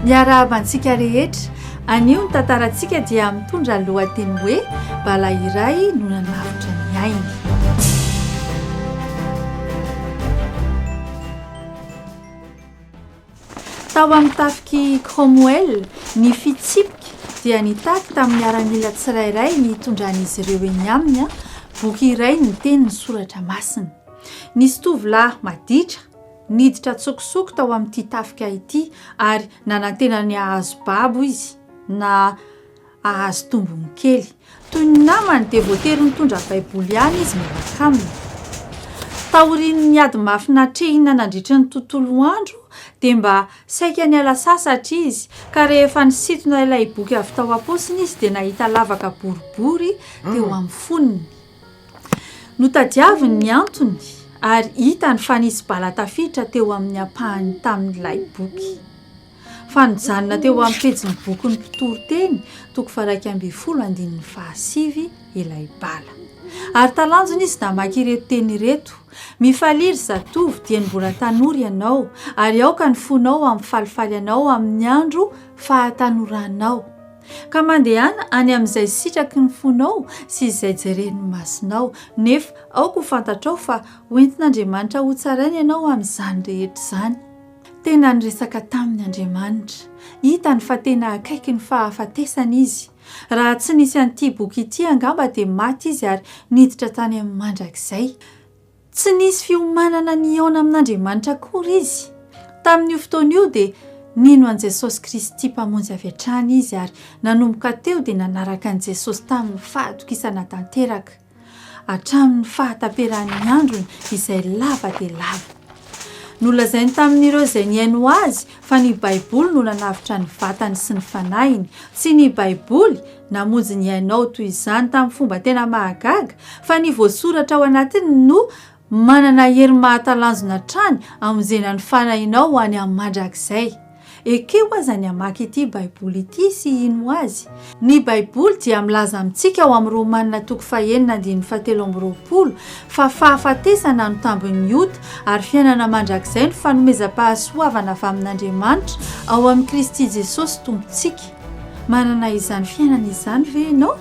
miarabantsika rehetra, anio ny tantarantsika dia mitondra lohateny hoe Bala iray no nanavotra ny ainy. Tao amin'ny tafik'i Cromwell, ny fitsipika dia nitaky tamin'ny miaramila tsirairay ny hitondran'izy ireo eny aminy, boky iray ny Tenin'ny Soratra Masina. Nisy tovolahy maditra niditra an-tsokosoko tao amin'ity tafik'i ity ary nanantena ny ahazo babo izy na ahazo tombony kely. Toy ny namany dia voatery nitondra baiboly ihany izy miaraka aminy. Taorian'ny ady mahafinatrehina nandritra ny tontolo andro dia mba saika ny ala sasatra izy, ka rehefa nisintona ilay boky avy tao am-paosiny izy dia nahita lavaka boribory teo amin'ny foniny. Notadiaviny ny antony ary hitany fa nisy bala tafiditra teo amin'ny am-paosiny tamin'ilay boky. Fanojanona teo amin'ny pejin'ny bokin'ny mpitory-teny toko 215 ilay bala. Ary talanjona izy namaky ireto teny ireto: mifaliry zatovy dia ny mbola tanora ianao, ary aoka ny fonao amin'ny falifaly anao amin'ny andro fahatanoranao. Ka mandehana any amin'izay sitraky ny fonao sy izay jeren'ny masonao, nefa aoka ho fantatrao fa hoentin'Andriamanitra ho tsarainy ianao amin'izany rehetra izany. Tena niresaka tamin'ny Andriamanitra, hitany fa tena akaikin'ny fahafatesana izy. Raha tsy nisy an'ity boky ity angamba dia maty izy ary niditra tany amin'ny mandrakizay. Tsy nisy fiomanana nihaona amin'Andriamanitra akory izy. Tamin'io fotoan'io dia nino an Jesosy Kristy Mpamonjy avy hatrany izy ary nanomboka teo dia nanaraka an Jesosy tamin'ny fahatokisana tanteraka, hatramin'ny fahataperan'ny androny izay lava dia lava. Nolazainy tamin'ireo izay niaino azy fa ny baiboly no nanavotra ny vatany sy ny fanahiny. Tsy ny baiboly namonjy ny ainao toy izany tamin'ny fomba tena mahagaga, fa ny voasoratra ao anatiny no manana hery mahatalanjona trany hamonjena ny fanahinao ho any amin'ny mandrakizay. Ekeo aza ny hamaky ity baiboly ity sy ino azy. Ny baiboly dia milaza amintsika ao amin'ny Romanina toko 9:17 fa fahafatesana no tambon'ny ota ary fiainana mandrakizay no fanomezam-pahasoavana avy amin'Andriamanitra ao amin'ny Kristy Jesosy Tompontsika. Manana izany fiainana izany ve ianao?